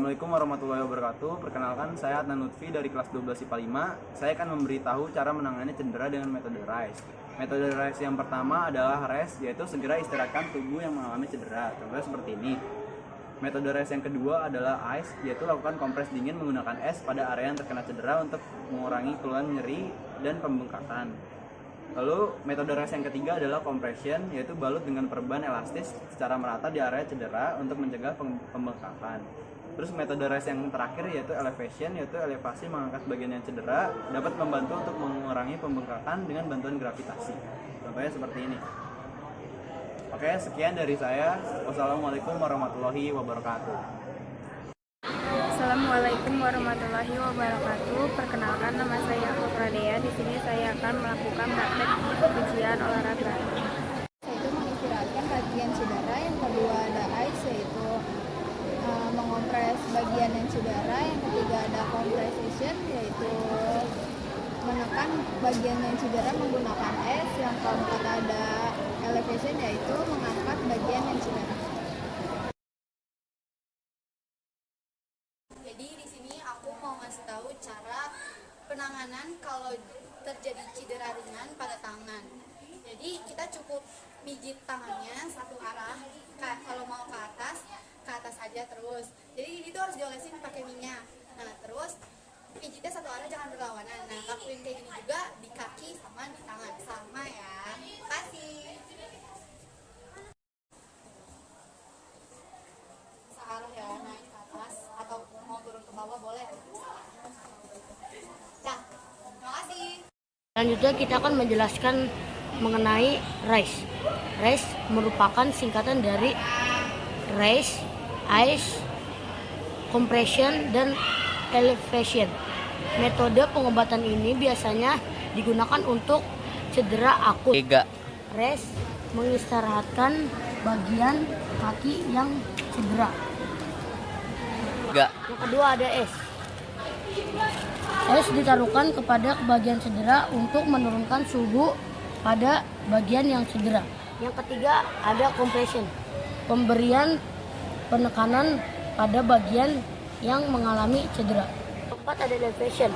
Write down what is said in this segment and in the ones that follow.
Assalamualaikum warahmatullahi wabarakatuh. Perkenalkan, saya Adnan Lutfi dari kelas 12 IPA 5. Saya akan memberitahu cara menangani cedera dengan metode RICE. Metode RICE yang pertama adalah rest, yaitu segera istirahatkan tubuh yang mengalami cedera. Contohnya seperti ini. Metode RICE yang kedua adalah ICE, yaitu lakukan kompres dingin menggunakan es pada area yang terkena cedera untuk mengurangi keluhan nyeri dan pembengkakan. Lalu metode RICE yang ketiga adalah compression, yaitu balut dengan perban elastis secara merata di area cedera untuk mencegah pembengkakan. Terus metode RICE yang terakhir yaitu elevation, yaitu elevasi mengangkat bagian yang cedera, dapat membantu untuk mengurangi pembengkakan dengan bantuan gravitasi. Contohnya seperti ini. Oke, sekian dari saya. Wassalamualaikum warahmatullahi wabarakatuh. Assalamualaikum warahmatullahi wabarakatuh. Perkenalkan, nama saya Pradea. Di sini saya akan melakukan praktek ujian olahraga. Yaitu mengistirahatkan bagian cedera. Yang kedua ada ICE, yaitu mengompres bagian yang cedera. Yang ketiga ada compression, yaitu menekan bagian yang cedera menggunakan es. Yang keempat ada elevation, yaitu mengangkat bagian yang cedera. Jadi di sini aku mau ngasih tahu cara penanganan kalau terjadi cedera ringan pada tangan. Jadi kita cukup mijit tangannya satu arah, kalau mau ke atas aja terus. Jadi itu harus diolesin pakai minyak. Nah terus pijitnya satu arah, jangan berlawanan. Nah lakuin kayak gini juga di kaki sama di tangan, sama ya. Kasih. Searah ya, naik ke atas atau mau turun ke bawah boleh. Nah, terima kasih. Selanjutnya kita akan menjelaskan mengenai RICE. RICE merupakan singkatan dari Raise, ICE, Compression, dan Elevation. Metode pengobatan ini biasanya digunakan untuk cedera akut. Rest mengistirahatkan bagian kaki yang cedera. Yang kedua ada es. Es ditaruhkan kepada bagian cedera untuk menurunkan suhu pada bagian yang cedera. Yang ketiga ada compression, pemberian penekanan pada bagian yang mengalami cedera. Keempat ada elevation,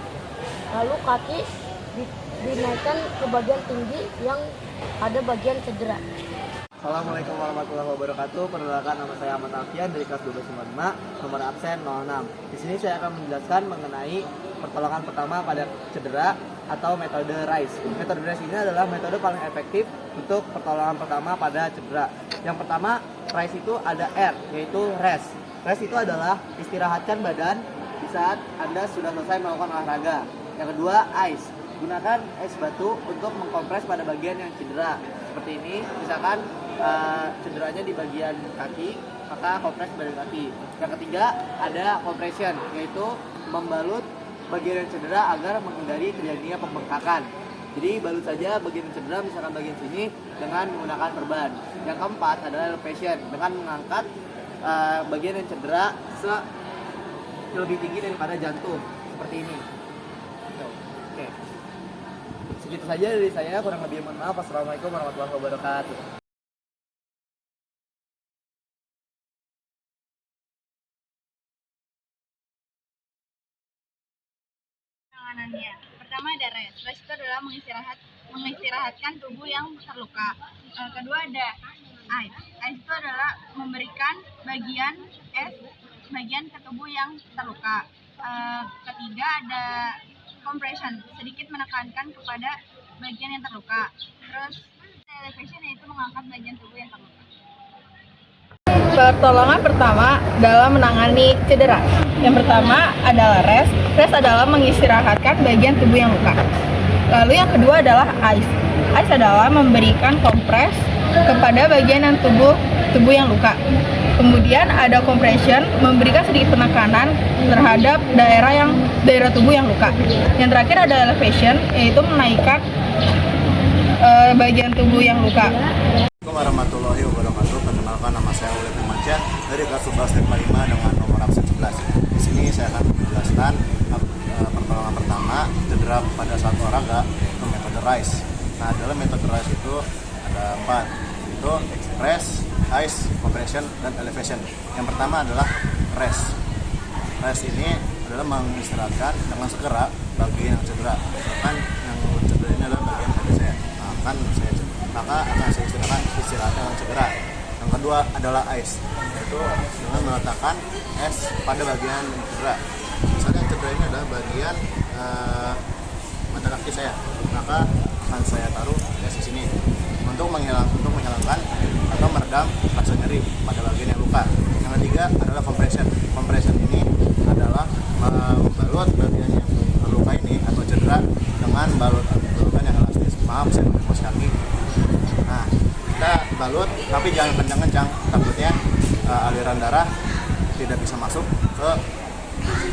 lalu kaki dinaikkan ke bagian tinggi yang ada bagian cedera. Assalamualaikum warahmatullahi wabarakatuh. Perkenalkan, nama saya Ahmad Alfian dari kelas 12 nomor absen 06. Di sini saya akan menjelaskan mengenai pertolongan pertama pada cedera atau metode RICE. Metode RICE ini adalah metode paling efektif untuk pertolongan pertama pada cedera. Yang pertama, RICE itu ada R, yaitu rest. Rest itu adalah istirahatkan badan di saat Anda sudah selesai melakukan olahraga. Yang kedua, ICE. Gunakan es batu untuk mengkompres pada bagian yang cedera. Seperti ini, misalkan cederanya di bagian kaki, maka kompres badan kaki. Yang ketiga ada compression, yaitu membalut bagian yang cedera agar menghindari terjadinya pembengkakan. Jadi balut saja bagian yang cedera, misalkan bagian sini, dengan menggunakan perban. Yang keempat adalah elevation, dengan mengangkat bagian yang cedera lebih tinggi daripada jantung, seperti ini. Oke. Segitu saja dari saya, kurang lebih mohon maaf. Wassalamualaikum warahmatullahi wabarakatuh. Penanganannya, pertama ada rest. Rest itu adalah mengistirahatkan tubuh yang terluka. Kedua ada ice. Ice itu adalah memberikan bagian ke tubuh yang terluka. Ketiga ada compression, sedikit menekankan kepada bagian yang terluka. Terus elevation, yaitu mengangkat bagian tubuh yang terluka. Pertolongan pertama dalam menangani cedera. Yang pertama adalah rest. Rest adalah mengistirahatkan bagian tubuh yang luka. Lalu yang kedua adalah ice. Ice adalah memberikan kompres kepada bagian yang tubuh yang luka. Kemudian ada compression, memberikan sedikit penekanan terhadap daerah tubuh yang luka. Yang terakhir ada elevation, yaitu menaikkan bagian tubuh yang luka. Assalamualaikum warahmatullahi wabarakatuh. Perkenalkan, nama saya Ulil Firmansyah dari kelas 11 IPA 5 dengan nomor absen 11. Di sini saya akan menjelaskan pertolongan pertama cedera pada saat olahraga, itu metode RICE. Nah, dalam metode RICE itu ada 4, yaitu rest, ice, compression, dan elevation. Yang pertama adalah rest. Rest ini adalah mengistirahatkan dengan segera bagian yang cedera. Misalkan yang cedera ini adalah bagian kaki saya, maka akan saya istirahatkan dengan segera. Yang kedua adalah ice, yaitu dengan meletakkan es pada bagian yang cedera. Misalnya cedera ini adalah bagian mata kaki saya, maka akan saya taruh es di sini untuk menghilangkan atau meredam rasa nyeri pada bagian yang luka. Yang ketiga adalah compression. Compression ini adalah membalut bagian yang terluka ini atau cedera dengan balutan yang elastis. Maaf, saya pakai kaos kaki. Nah, kita balut tapi jangan kencang-kencang, takutnya aliran darah tidak bisa masuk ke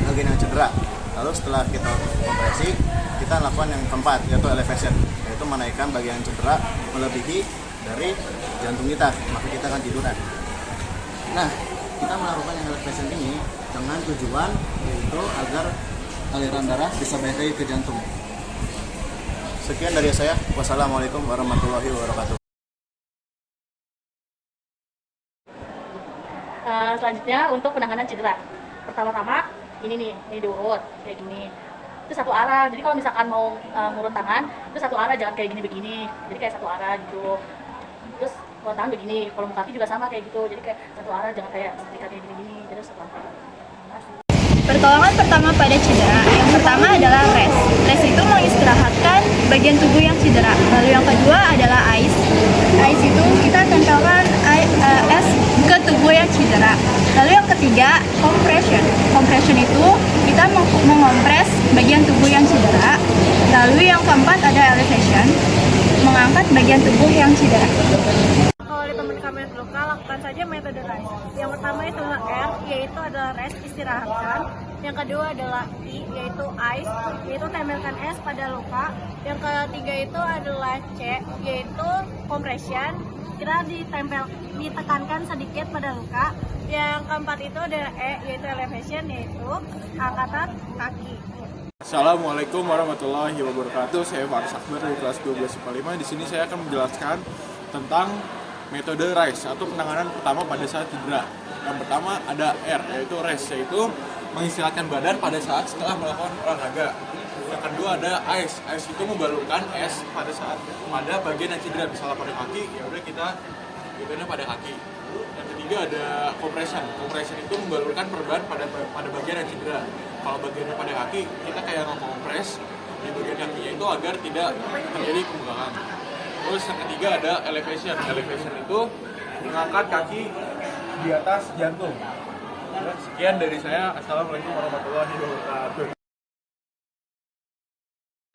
bagian yang cedera. Lalu setelah kita kompresi, kita lakukan yang keempat, yaitu elevation, yaitu menaikkan bagian cedera melebihi dari jantung kita, maka kita akan tiduran. Nah, kita melakukan yang elevation ini dengan tujuan yaitu agar aliran darah bisa balik lagi ke jantung. Sekian dari saya. Wassalamualaikum warahmatullahi wabarakatuh. Selanjutnya untuk penanganan cedera. Pertama-tama ini diurut kayak gini. Itu satu arah. Jadi kalau misalkan mau ngurut tangan, itu satu arah, jangan kayak gini begini. Jadi kayak satu arah gitu. Terus kalau tangan begini, kalau kaki juga sama kayak gitu. Jadi kayak satu arah, jangan kayak gini-gini. Terus satu arah. Pertolongan pertama pada cedera, yang pertama adalah rest. Rest itu mengistirahatkan bagian tubuh yang cedera. Lalu yang kedua adalah ice. Ice itu kita tempelkan es ke tubuh yang cedera. Lalu yang ketiga, compression. Compression itu kita mengompres bagian tubuh yang cedera. Lalu yang keempat ada elevation, mengangkat bagian tubuh yang cedera. Kalau ada teman kami yang terluka, lakukan saja metode RICE. Yang pertama itu R, yaitu adalah rest, istirahatkan. Yang kedua adalah I, yaitu ice, yaitu tempelkan es pada luka. Yang ketiga itu adalah C, yaitu compression, kita ditekankan sedikit pada luka. Yang keempat itu adalah E, yaitu elevation, yaitu angkatan kaki. Assalamualaikum warahmatullahi wabarakatuh. Saya Faris Akbar dari kelas 12 IPA 5. Di sini saya akan menjelaskan tentang metode RICE atau penanganan pertama pada saat cedera. Yang pertama ada R, yaitu rest, yaitu mengistirahatkan badan pada saat setelah melakukan olahraga. Yang kedua ada ice. Ice itu membalurkan es pada bagian yang cedera, misalnya pada kaki, ya udah kita pada kaki. Yang ketiga ada compression. Compression itu membalurkan perban pada bagian yang cedera. Kalau bagiannya pada kaki, kita kayak ngekompres di bagian kakinya itu agar tidak terjadi pembengkakan. Terus yang ketiga ada elevation. Elevation itu mengangkat kaki di atas jantung. Sekian dari saya. Assalamualaikum warahmatullahi wabarakatuh.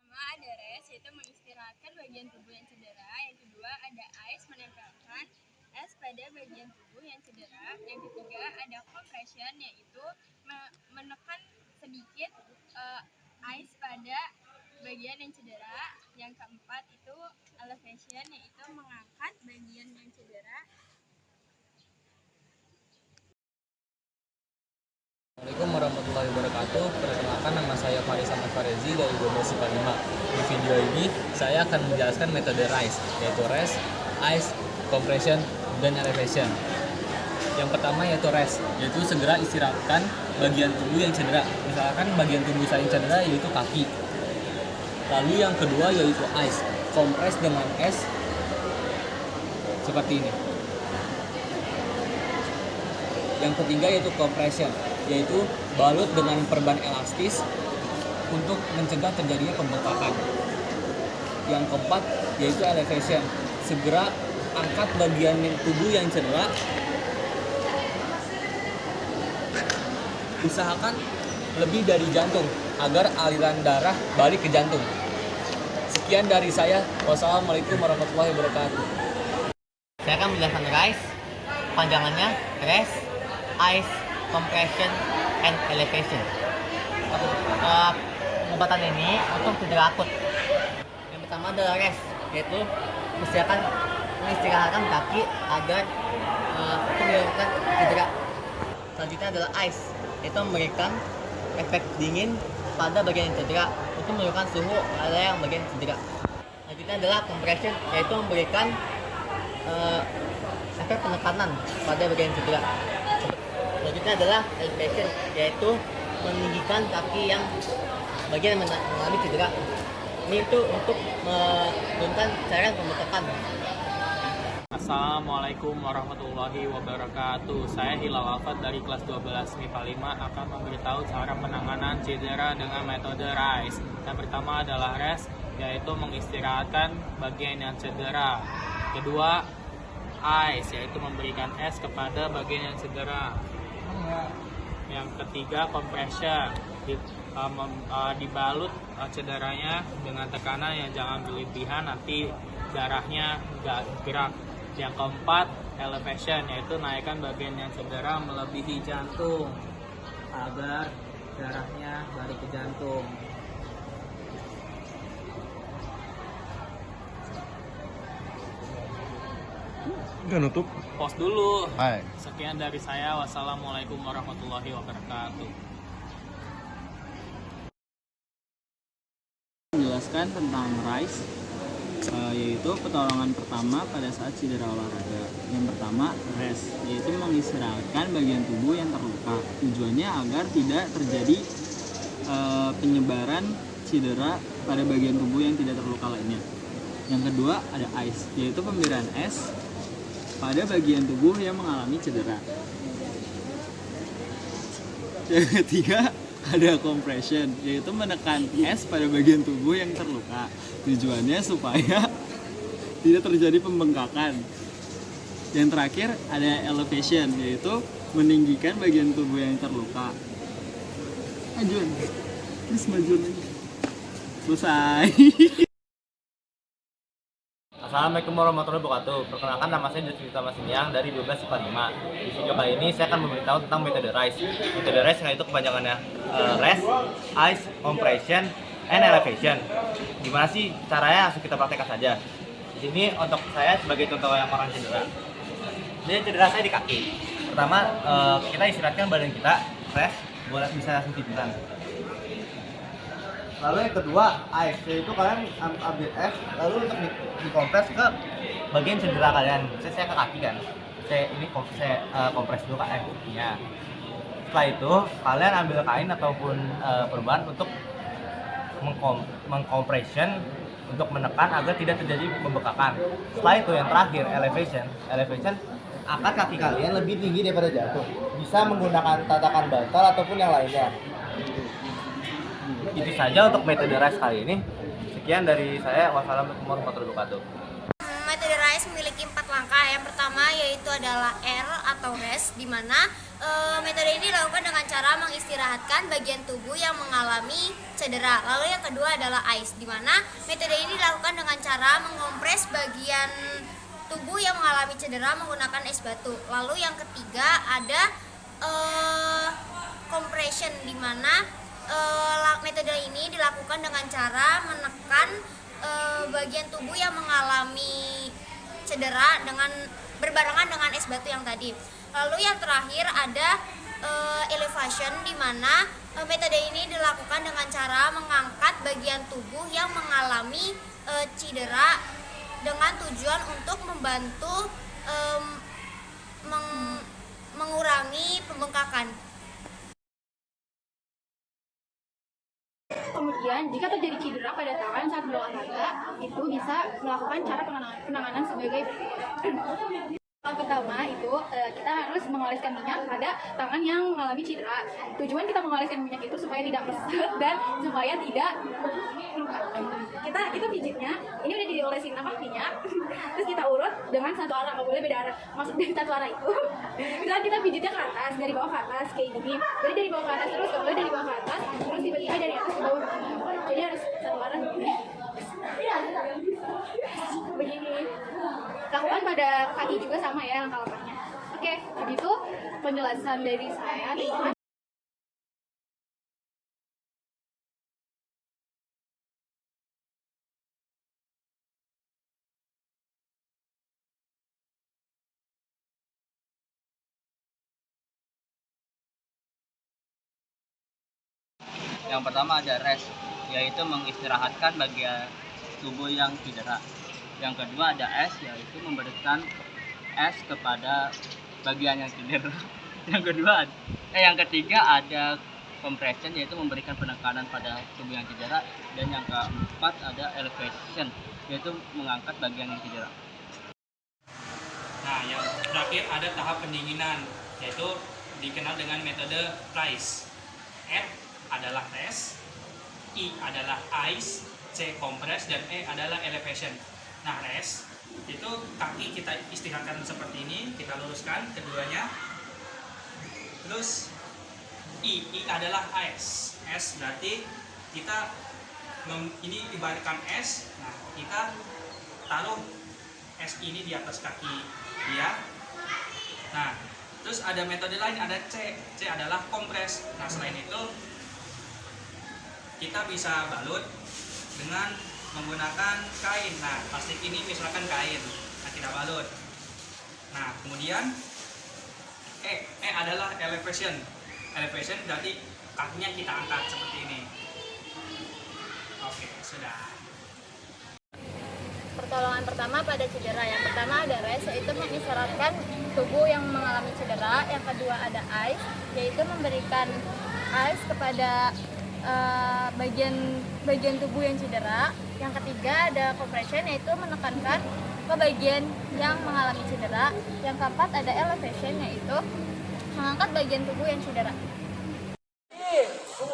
Pertama ada rest, yaitu mengistirahatkan bagian tubuh yang cedera. Yang kedua ada ice, menempelkan es pada bagian tubuh yang cedera. Yang ketiga ada compression, yaitu menekan sedikit ice pada bagian yang cedera. Yang keempat itu elevation, yaitu mengangkat bagian yang cedera. Assalamualaikum warahmatullahi wabarakatuh. Perkenalkan, nama saya Faris Ahmad Farezi dari 12 IPA 5. Di video ini saya akan menjelaskan metode RICE, yaitu rest, ice, compression, dan elevation. Yang pertama yaitu rest, yaitu segera istirahatkan bagian tubuh yang cedera. Misalkan bagian tubuh saya yang cedera yaitu kaki. Lalu yang kedua yaitu ice, kompres dengan es seperti ini. Yang ketiga yaitu compression, yaitu balut dengan perban elastis untuk mencegah terjadinya pembengkakan. Yang keempat yaitu elevation, segera angkat bagian tubuh yang cedera. Usahakan lebih dari jantung agar aliran darah balik ke jantung. Sekian dari saya. Wassalamualaikum warahmatullahi wabarakatuh. Saya akan menjelaskan RICE, panjangannya rest, ice, compression, and elevation. Pengobatan ini untuk cedera akut. Yang pertama adalah rest, yaitu mengistirahatkan kaki agar menghilangkan cedera. Selanjutnya adalah ice, yaitu memberikan efek dingin pada bagian yang cedera untuk menurunkan suhu pada yang bagian cedera. Selanjutnya adalah compression, yaitu memberikan efek penekanan pada bagian cedera. Selanjutnya adalah elevation, yaitu meninggikan kaki yang bagian yang mengalami cedera. Ini itu untuk menurunkan cairan pembekakan. Assalamualaikum warahmatullahi wabarakatuh. Saya Hilal Alfat dari kelas 12 MIPA 5 akan memberitahu cara penanganan cedera dengan metode RICE. Yang pertama adalah rest, yaitu mengistirahatkan bagian yang cedera. Kedua, ice, yaitu memberikan es kepada bagian yang cedera. Yang ketiga, compression, dibalut cederanya dengan tekanan yang jangan berlebihan, nanti darahnya nggak gerak. Yang keempat, elevation, yaitu naikkan bagian yang cedera melebihi jantung agar darahnya balik ke jantung. Nggak nutup. Pause dulu. Hai. Sekian dari saya. Wassalamualaikum warahmatullahi wabarakatuh. Menjelaskan tentang RICE, yaitu pertolongan pertama pada saat cedera olahraga. Yang pertama, rest, yaitu mengistirahatkan bagian tubuh yang terluka. Tujuannya agar tidak terjadi penyebaran cedera pada bagian tubuh yang tidak terluka lainnya. Yang kedua, ada ice, yaitu pemberian es pada bagian tubuh yang mengalami cedera. Yang ketiga, ada compression, yaitu menekan es pada bagian tubuh yang terluka. Tujuannya supaya tidak terjadi pembengkakan. Yang terakhir, ada elevation, yaitu meninggikan bagian tubuh yang terluka. Majuan, terus majuan lagi. Selesai. Assalamualaikum warahmatullahi wabarakatuh. Perkenalkan, nama saya Justin Masiniang dari 12 IPA 5. Di video kali ini saya akan memberitahu tentang metode RICE. Metode RICE yaitu kepanjangannya rest, ice, compression, and elevation. Gimana sih caranya? Langsung kita praktekkan saja. Di sini untuk saya sebagai contoh yang orang cedera. Ini cedera saya di kaki. Pertama, kita istirahatkan badan kita, rest, bisa langsung tiduran. Lalu yang kedua, ice, yaitu kalian ambil es, lalu untuk dikompres ke Bagian cedera kalian, saya ke kaki kan. Saya kompres dulu kakinya. Setelah itu, kalian ambil kain ataupun perban untuk mengcompression, untuk menekan agar tidak terjadi pembekakan. Setelah itu yang terakhir, elevation angkat kaki kalian lebih tinggi daripada jatuh. Bisa menggunakan tatakan bantal ataupun yang lainnya. Itu saja untuk metode RICE kali ini. Sekian dari saya. Wassalamualaikum warahmatullahi wabarakatuh. Metode RICE memiliki 4 langkah. Yang pertama yaitu adalah R atau rest, di mana metode ini dilakukan dengan cara mengistirahatkan bagian tubuh yang mengalami cedera. Lalu yang kedua adalah ice, di mana metode ini dilakukan dengan cara mengompres bagian tubuh yang mengalami cedera menggunakan es batu. Lalu yang ketiga ada compression, di mana metode ini dilakukan dengan cara menekan bagian tubuh yang mengalami cedera dengan berbarengan dengan es batu yang tadi. Lalu yang terakhir ada elevation, di mana metode ini dilakukan dengan cara mengangkat bagian tubuh yang mengalami cedera dengan tujuan untuk membantu mengurangi pembengkakan. Kemudian, jika terjadi cedera pada tangan saat berolahraga, itu bisa melakukan cara penanganan sebagai berikut. Yang pertama itu kita harus mengoleskan minyak pada tangan yang mengalami cedera. Tujuan kita mengoleskan minyak itu supaya tidak meresap dan supaya tidak luka. Kita pijitnya, ini udah diolesin minyak, terus kita urut dengan satu arah, nggak boleh beda arah. Maksud dari satu arah itu, misalnya kita pijitnya ke atas, dari bawah ke atas kayak gini. Jadi dari bawah ke atas terus, nggak boleh dari bawah ke atas, terus tiba-tiba dari atas ke bawah. Jadi harus satu arah begini. Lakukan pada kaki juga sama ya langkah-langkahnya. Oke, begitu penjelasan dari saya. Yang pertama ada rest, yaitu mengistirahatkan bagian tubuh yang cedera. Yang kedua ada es, yaitu memberikan es kepada bagian yang cedera. Yang ketiga ada compression, yaitu memberikan penekanan pada tubuh yang cedera. Dan yang keempat ada elevation, yaitu mengangkat bagian yang cedera. Nah, yang terakhir ada tahap pendinginan, yaitu dikenal dengan metode RICE. F adalah rest, I adalah ice, C compress, dan E adalah elevation. Nah, rest itu kaki kita istirahatkan seperti ini, kita luruskan keduanya. Terus I adalah ice. S berarti kita ini ibaratkan es. Nah, kita taruh es ini di atas kaki dia. Nah, terus ada metode lain, ada C. C adalah kompres. Nah, selain itu kita bisa balut dengan menggunakan kain. Nah, plastik ini misalkan kain. Nah, kita balut. Nah, kemudian E adalah elevation. Elevation berarti kakinya kita angkat seperti ini. Oke, sudah. Pertolongan pertama pada cedera. Yang pertama ada rest, yaitu mengisyaratkan tubuh yang mengalami cedera. Yang kedua ada ice, yaitu memberikan ice kepada bagian tubuh yang cedera. Yang ketiga ada compression, yaitu menekankan ke bagian yang mengalami cedera. Yang keempat ada elevation, yaitu mengangkat bagian tubuh yang cedera.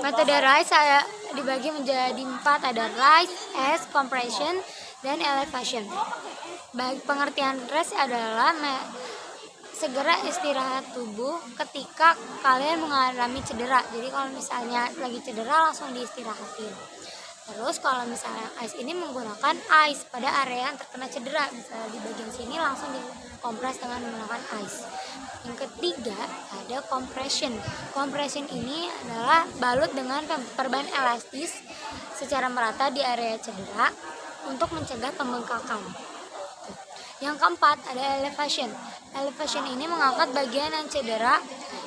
Metode RICE dibagi menjadi 4, ada RICE, S, compression, dan elevation. Pengertian RICE adalah segera istirahat tubuh ketika kalian mengalami cedera. Jadi kalau misalnya lagi cedera langsung diistirahatin. Terus kalau misalnya ice ini menggunakan ice pada area yang terkena cedera, misalnya di bagian sini langsung dikompres dengan menggunakan ice. Yang ketiga ada compression. Compression ini adalah balut dengan perban elastis secara merata di area cedera untuk mencegah pembengkakan. Yang keempat ada elevation. Elevation ini mengangkat bagian yang cedera,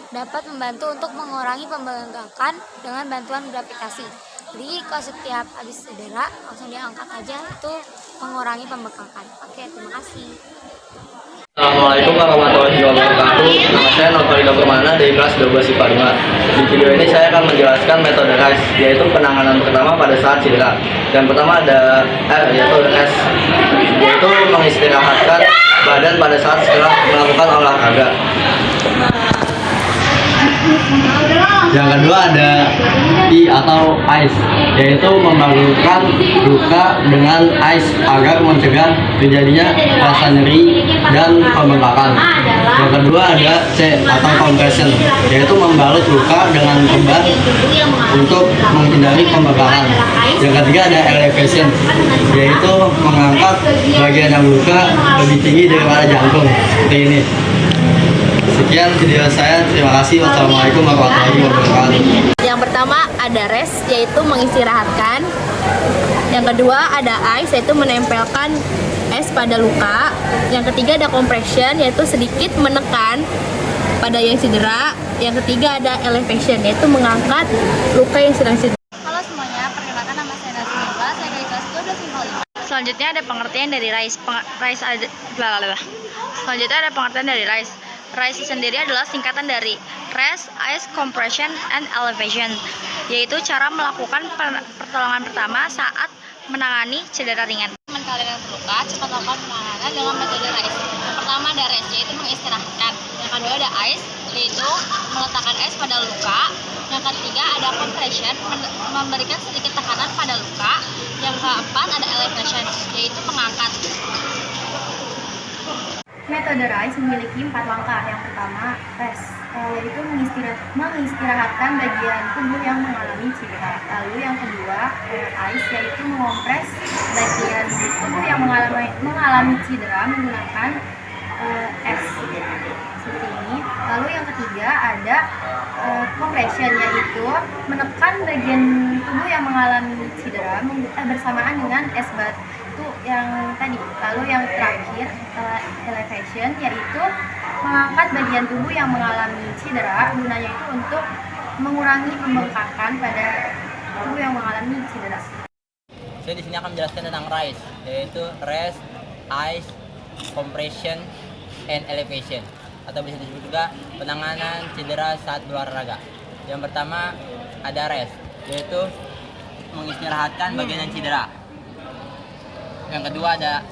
dapat membantu untuk mengurangi pembengkakan dengan bantuan gravitasi. Jadi kalau setiap habis cedera langsung diangkat aja, itu mengurangi pembengkakan. Oke, terima kasih. Assalamualaikum warahmatullahi wabarakatuh. Nama saya Nurfarido Permana dari kelas 12 IPA 5. Di video ini saya akan menjelaskan metode RICE, yaitu penanganan pertama pada saat cedera. Yang pertama ada yaitu S, yaitu mengistirahatkan badan pada saat setelah melakukan olahraga. Yang kedua ada I atau ice, yaitu membalurkan luka dengan ice agar mencegah terjadinya rasa nyeri dan pembengkakan. Yang kedua ada C atau compression, yaitu membalut luka dengan perban untuk menghindari pembengkakan. Yang ketiga ada elevation, yaitu mengangkat bagian yang luka lebih tinggi daripada jantung, seperti ini. Sekian video saya, terima kasih. Wassalamualaikum warahmatullahi wabarakatuh. Yang pertama ada rest, yaitu mengistirahatkan. Yang kedua ada ice, yaitu menempelkan es pada luka. Yang ketiga ada compression, yaitu sedikit menekan pada yang cedera. Yang ketiga ada elevation, yaitu mengangkat luka yang sedang cedera. Halo semuanya, perkenalkan nama saya Nasmila, saya dari kelas 12 IPA 5. Selanjutnya ada pengertian dari RICE. Selanjutnya ada pengertian dari RICE. RICE sendiri adalah singkatan dari Rest, Ice, Compression, and Elevation, yaitu cara melakukan pertolongan pertama saat menangani cedera ringan. Teman kalian yang terluka, cepat lakukan penanganan dengan metode RICE. Yang pertama ada Rest, yaitu mengistirahatkan. Yang kedua ada Ice, yaitu meletakkan es pada luka. Yang ketiga ada Compression, memberikan sedikit tekanan pada luka. Yang keempat ada Elevation, yaitu mengangkat. Metode RICE memiliki 4 langkah. Yang pertama, rest, yaitu mengistirahatkan bagian tubuh yang mengalami cedera. Lalu yang kedua, ice, yaitu mengompres bagian tubuh yang mengalami cedera menggunakan es seperti ini. Lalu yang ketiga ada compression, yaitu menekan bagian tubuh yang mengalami cedera bersamaan dengan es batu yang tadi. Lalu yang terakhir elevation, yaitu mengangkat bagian tubuh yang mengalami cedera, gunanya itu untuk mengurangi pembengkakan pada tubuh yang mengalami cedera. Saya di sini akan menjelaskan tentang RICE, yaitu rest, ice, compression, and elevation, atau bisa disebut juga penanganan cedera saat berolahraga. Yang pertama ada rest, yaitu mengistirahatkan bagian yang cedera. Yang kedua ada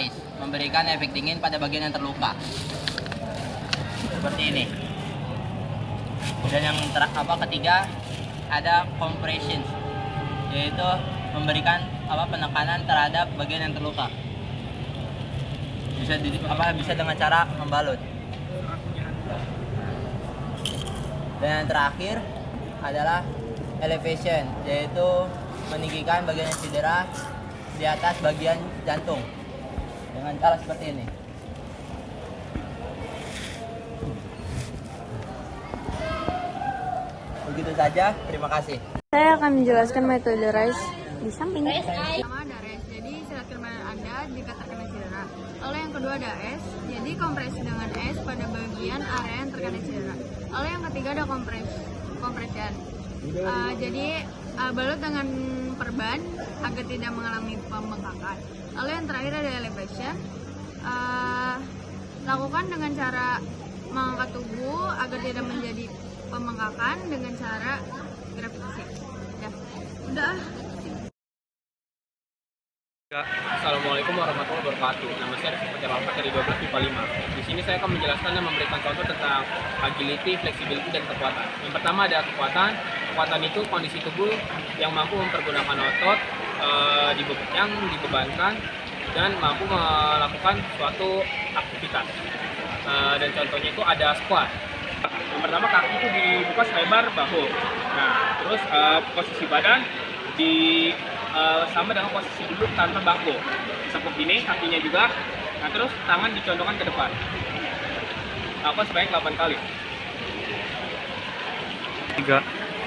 ice, memberikan efek dingin pada bagian yang terluka. Seperti ini. Dan yang ketiga ada compression, yaitu memberikan penekanan terhadap bagian yang terluka. Bisa dengan cara membalut. Dan yang terakhir adalah elevation, yaitu meninggikan bagian yang cedera di atas bagian jantung dengan cara seperti ini. Begitu saja, terima kasih. Saya akan menjelaskan metode RISE di samping. Pertama ada rest, jadi silakan Anda jika terkena cedera. Lalu yang kedua ada S, jadi kompresi dengan S pada bagian area yang terkena cedera. Lalu yang ketiga ada compression. Jadi balut dengan perban agar tidak mengalami pembengkakan. Lalu yang terakhir ada elevation. Lakukan dengan cara mengangkat tubuh agar tidak menjadi pembengkakan dengan cara gravitasi. Udah. Assalamualaikum warahmatullahi wabarakatuh. Nama saya Rizky Fajar dari 12 IPA 5. Di sini saya akan menjelaskan dan memberikan contoh tentang agility, flexibility, dan kekuatan. Yang pertama ada kekuatan. Kekuatan itu kondisi tubuh yang mampu mempergunakan otot yang dibebankan dan mampu melakukan suatu aktivitas. Dan contohnya itu ada squat. Yang pertama kaki itu dibuka selebar bahu. Nah, terus posisi badan sama dengan posisi duduk tanpa bahu. Seperti ini kakinya juga. Nah, terus tangan dicondongkan ke depan. Lakukan sebanyak 8 kali. 3.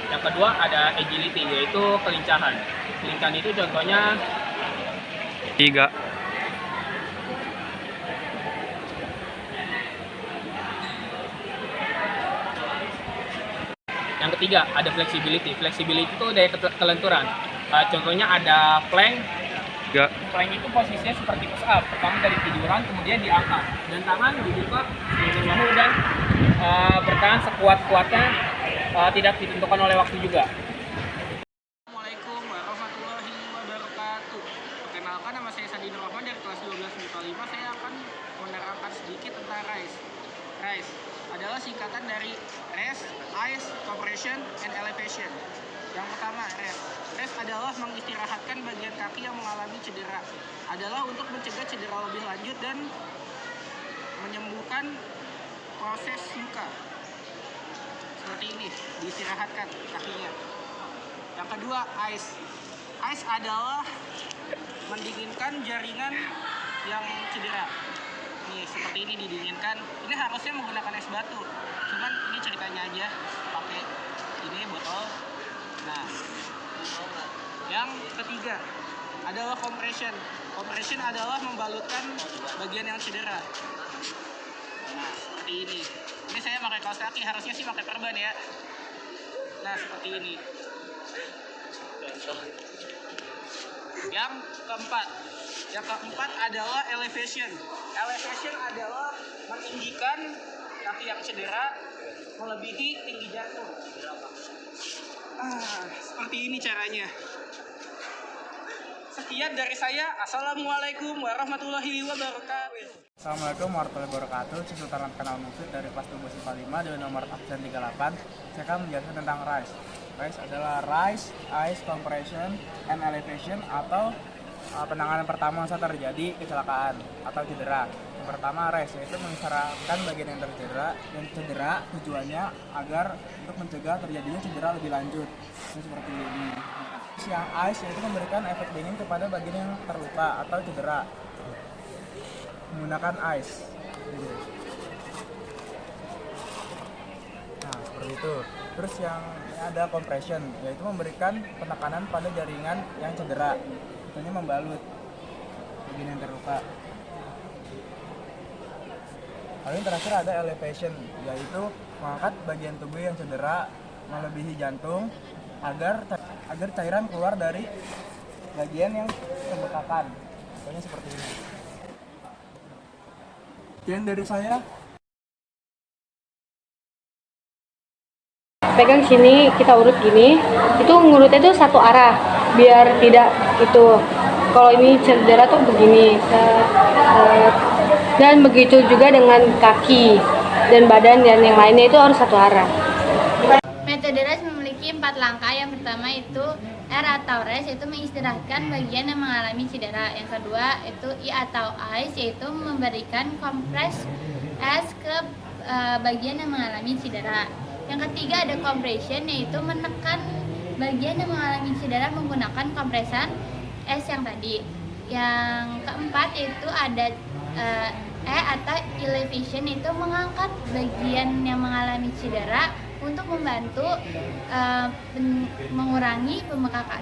Yang kedua ada agility, yaitu kelincahan. Kelincahan itu contohnya 3. Yang ketiga ada flexibility. Flexibility itu daya kelenturan. Contohnya ada plank. Plank itu posisinya seperti push up. Pertama dari tiduran, kemudian diangkat dan tangan dibuka di bahu dan bertahan sekuat-kuatnya, tidak ditentukan oleh waktu juga. Assalamualaikum warahmatullahi wabarakatuh. Perkenalkan, nama saya Sandi Nur Rahman dari kelas 12 MIPA 5. Saya akan menerangkan sedikit tentang RISE. RISE adalah singkatan dari Rest, Ice, Compression, and Elevation. Yang pertama, rest. Rest adalah mengistirahatkan bagian kaki yang mengalami cedera. Adalah untuk mencegah cedera lebih lanjut dan menyembuhkan proses luka. Seperti ini, diistirahatkan kakinya. Yang kedua, ice. Ice adalah mendinginkan jaringan yang cedera. Nih, seperti ini didinginkan. Ini harusnya menggunakan es batu. Cuman ini ceritanya aja pakai ini botol. Nah, yang ketiga adalah compression. Compression adalah membalutkan bagian yang cedera. Nah, seperti ini. Ini saya pakai kaos kaki, harusnya sih pakai perban ya. Nah, seperti ini. Yang keempat adalah elevation. Elevation adalah meninggikan kaki yang cedera melebihi tinggi jantung. Seperti ini caranya. Sekian dari saya. Assalamualaikum warahmatullahi wabarakatuh. Assalamualaikum warahmatullahi wabarakatuh. Saya Sultan Kanal Mufid dari kelas 12 IPA 5 dengan nomor absen 38. Saya akan menjelaskan tentang RISE. RISE adalah Rise, Ice, Compression, and Elevation atau penanganan pertama saat terjadi kecelakaan atau cedera. Yang pertama Rise, yaitu mengisyaratkan bagian yang cedera tujuannya agar untuk mencegah terjadinya cedera lebih lanjut. Seperti ini. Yang Ice yaitu memberikan efek dingin kepada bagian yang terluka atau cedera menggunakan ice. Nah, seperti itu. Terus yang ada compression, yaitu memberikan penekanan pada jaringan yang cedera, tentunya membalut bagian yang terluka. Lalu yang terakhir ada elevation, yaitu mengangkat bagian tubuh yang cedera melebihi jantung agar cairan keluar dari bagian yang terbekakan. Contohnya seperti ini. Sekian dari saya. pegang sini, kita urut gini, itu ngurutnya tuh satu arah biar tidak itu. Kalau ini cedera tuh begini, dan begitu juga dengan kaki dan badan dan yang lainnya itu harus satu arah. Metode RES memiliki 4 langkah. Yang pertama itu R atau rest, yaitu mengistirahatkan bagian yang mengalami cedera. Yang kedua itu I atau ice, yaitu memberikan kompres es ke bagian yang mengalami cedera. Yang ketiga ada compression, yaitu menekan bagian yang mengalami cedera menggunakan kompresan es yang tadi. Yang keempat itu ada E atau elevation, itu mengangkat bagian yang mengalami cedera untuk membantu mengurangi pembengkakan.